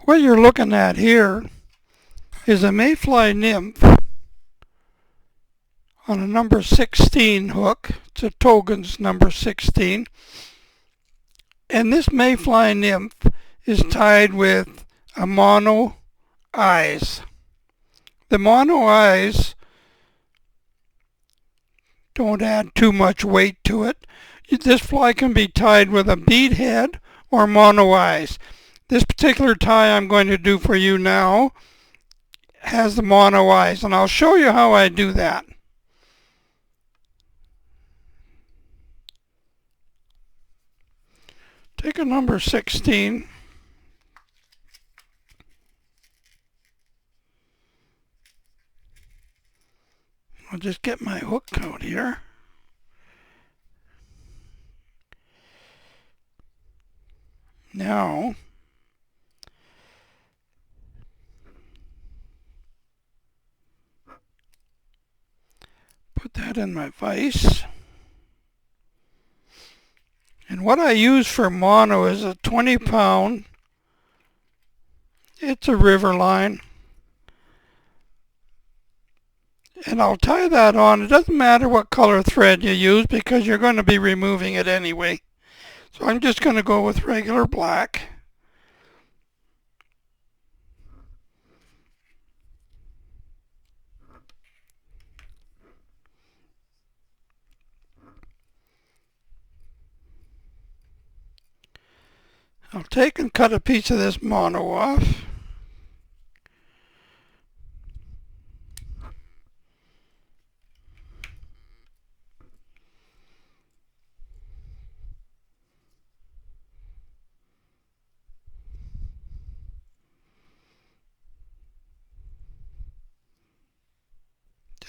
What you're looking at here is a mayfly nymph on a number 16 hook. It's a Togen's number 16. And this mayfly nymph is tied with a mono eyes. The mono eyes don't add too much weight to it. This fly can be tied with a bead head or mono eyes. This particular tie I'm going to do for you now has the mono eyes, and I'll show you how I do that. Take a number 16. I'll just get my hook out here. Now, put that in my vise. And what I use for mono is a 20-pound. It's a river line. And I'll tie that on. It doesn't matter what color thread you use because you're going to be removing it anyway. So I'm just going to go with regular black. I'll take and cut a piece of this mono off.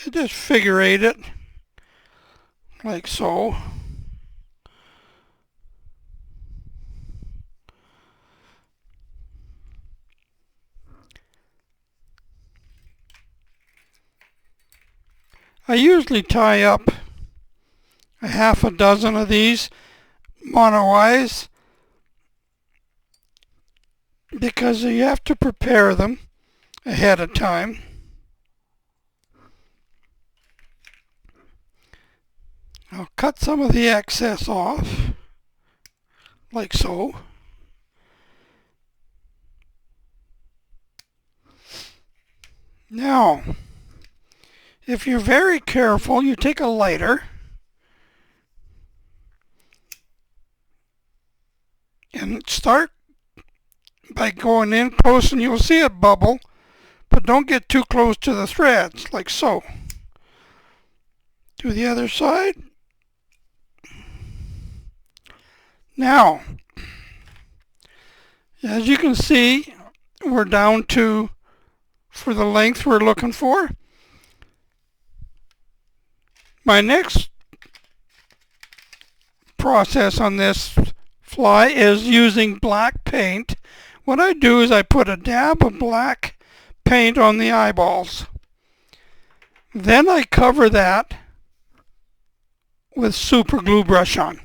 Just figure eight it, like so. I usually tie up a half a dozen of these mono eyes because you have to prepare them ahead of time. I'll cut some of the excess off, like so. Now, if you're very careful, you take a lighter and start by going in close, and you'll see it bubble, but don't get too close to the threads, like so. Do the other side. Now, as you can see, we're down to, for the length we're looking for. My next process on this fly is using black paint. What I do is I put a dab of black paint on the eyeballs. Then I cover that with super glue brush on.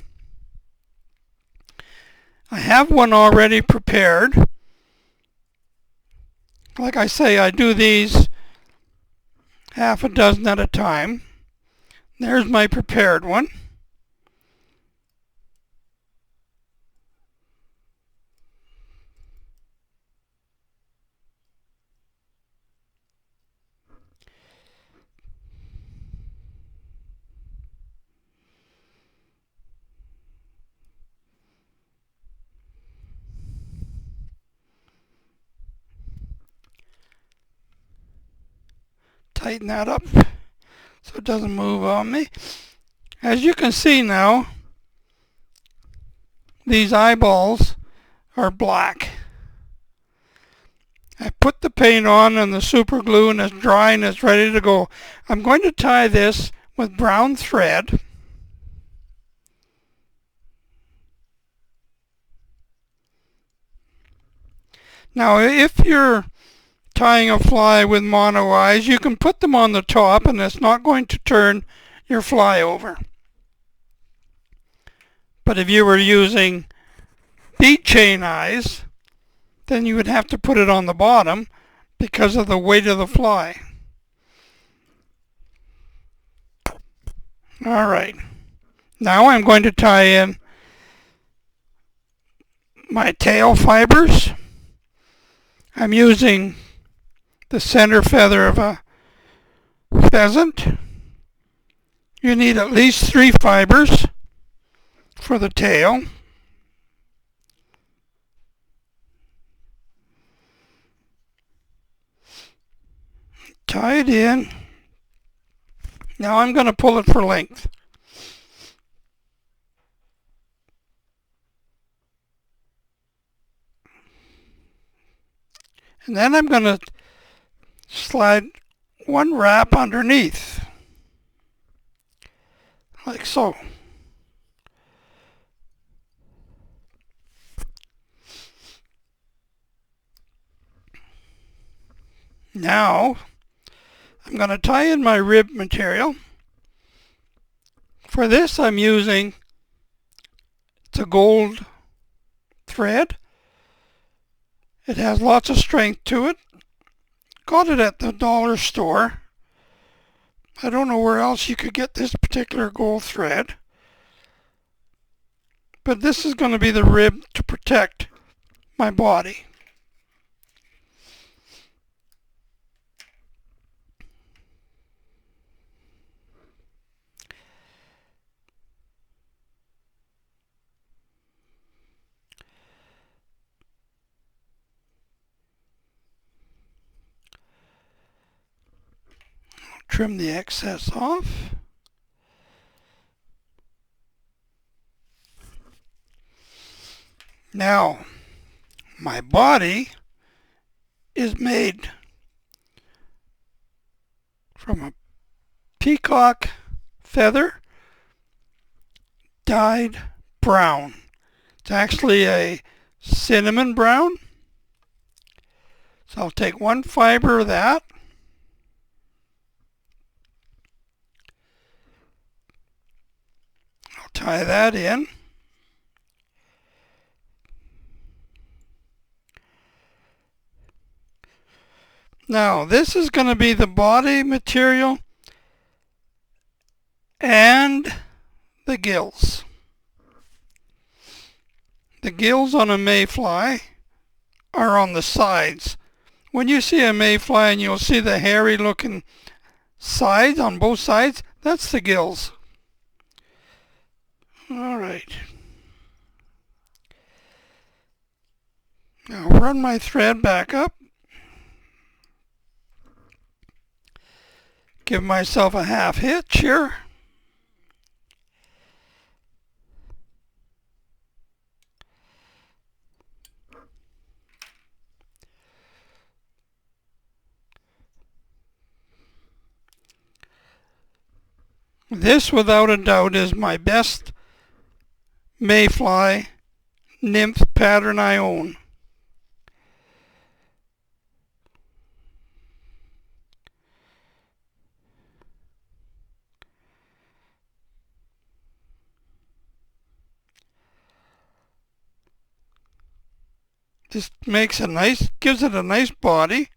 I have one already prepared. Like I say, I do these half a dozen at a time. There's my prepared one. Tighten that up so it doesn't move on me. As you can see now, these eyeballs are black. I put the paint on and the super glue, and it's dry and it's ready to go. I'm going to tie this with brown thread. Now, if you're tying a fly with mono eyes, you can put them on the top and it's not going to turn your fly over. But if you were using bead chain eyes, then you would have to put it on the bottom because of the weight of the fly. All right. Now I'm going to tie in my tail fibers. I'm using the center feather of a pheasant. You need at least 3 fibers for the tail. Tie it in. Now I'm going to pull it for length. And then I'm going to slide one wrap underneath, like so. Now I'm going to tie in my rib material. For this I'm using the gold thread. It has lots of strength to it. Got it at the dollar store. I don't know where else you could get this particular gold thread. But this is going to be the rib to protect my body. Trim the excess off. Now, my body is made from a peacock feather dyed brown. It's actually a cinnamon brown. So I'll take one fiber of that. I'll tie that in. Now this is going to be the body material and the gills. The gills on a mayfly are on the sides. When you see a mayfly and you'll see the hairy looking sides on both sides, that's the gills. All right. Now run my thread back up. Give myself a half hitch here. This, without a doubt, is my best mayfly nymph pattern I own. This makes a nice, gives it a nice body.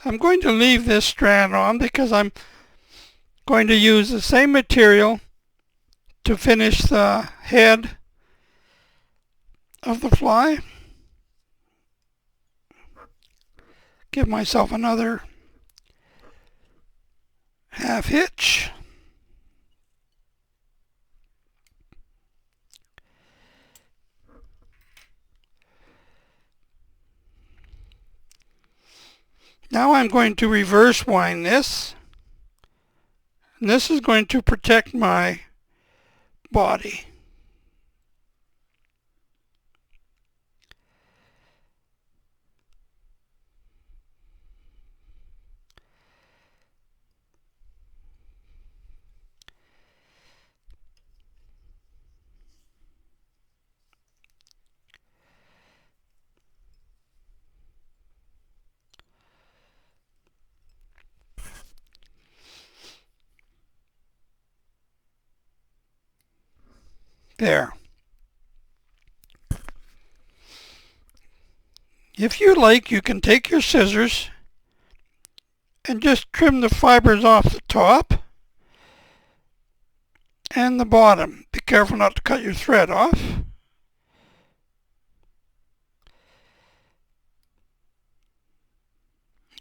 I'm going to leave this strand on because I'm going to use the same material to finish the head of the fly. Give myself another half hitch. Now I'm going to reverse wind this. And this is going to protect my body. There. If you like, you can take your scissors and just trim the fibers off the top and the bottom. Be careful not to cut your thread off.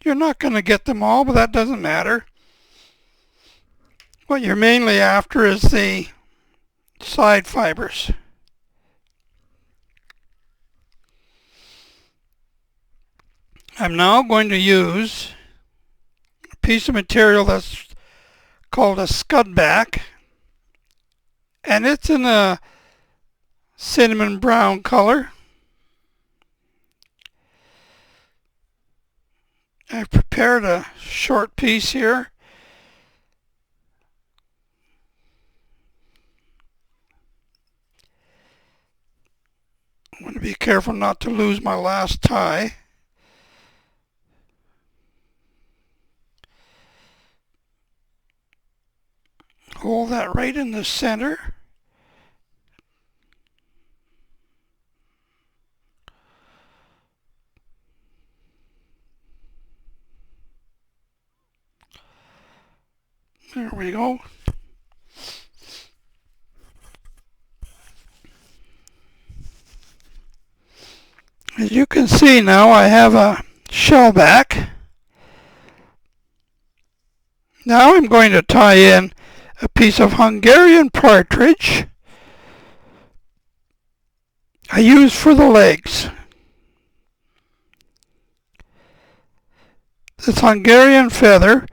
You're not going to get them all, but that doesn't matter. What you're mainly after is the side fibers. I'm now going to use a piece of material that's called a scudback, and it's in a cinnamon brown color. I've prepared a short piece here. I'm going to be careful not to lose my last tie. Hold that right in the center. There we go. As you can see now, I have a shell back. Now I'm going to tie in a piece of Hungarian partridge I use for the legs. This Hungarian feather,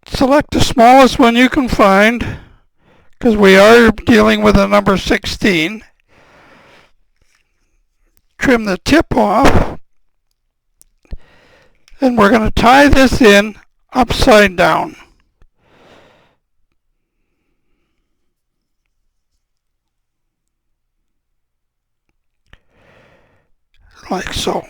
select the smallest one you can find, because we are dealing with a number 16. Trim the tip off, and we're going to tie this in upside down. Like so.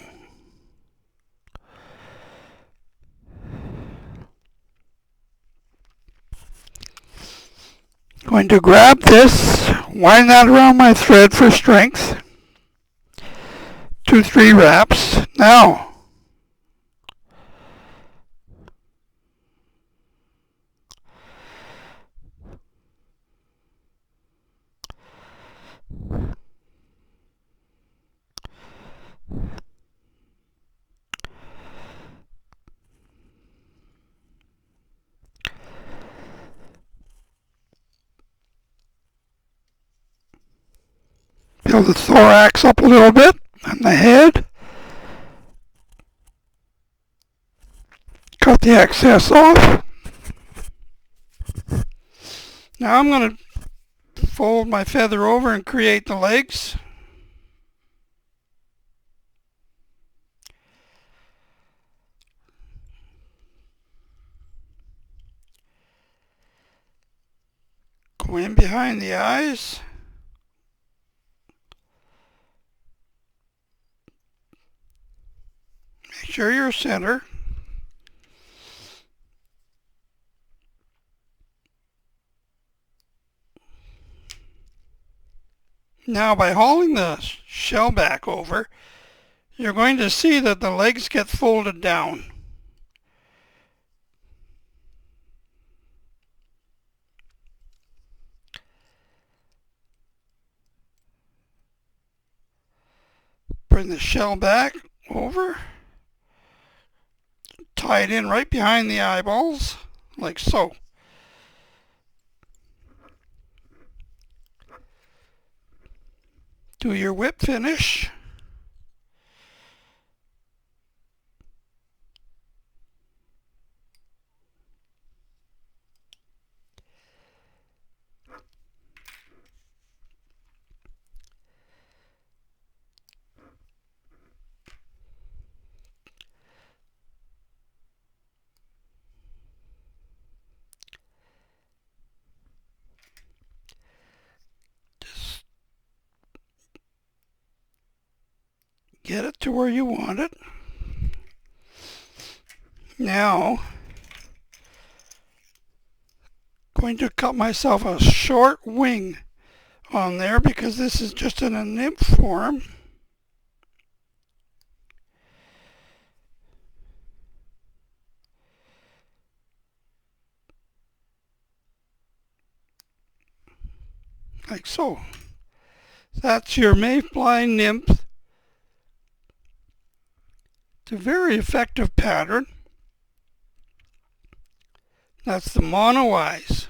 Going to grab this, wind that around my thread for strength. 2-3 wraps. Now, build the thorax up a little bit and the head. Cut the excess off. Now I'm going to fold my feather over and create the legs. Go in behind the eyes. Make sure you're center. Now by hauling the shell back over, you're going to see that the legs get folded down. Bring the shell back over. Tie it in right behind the eyeballs, like so. Do your whip finish. Get it to where you want it. Now, going to cut myself a short wing on there because this is just in a nymph form. Like so. That's your mayfly nymph. It's a very effective pattern. That's the mono eyes.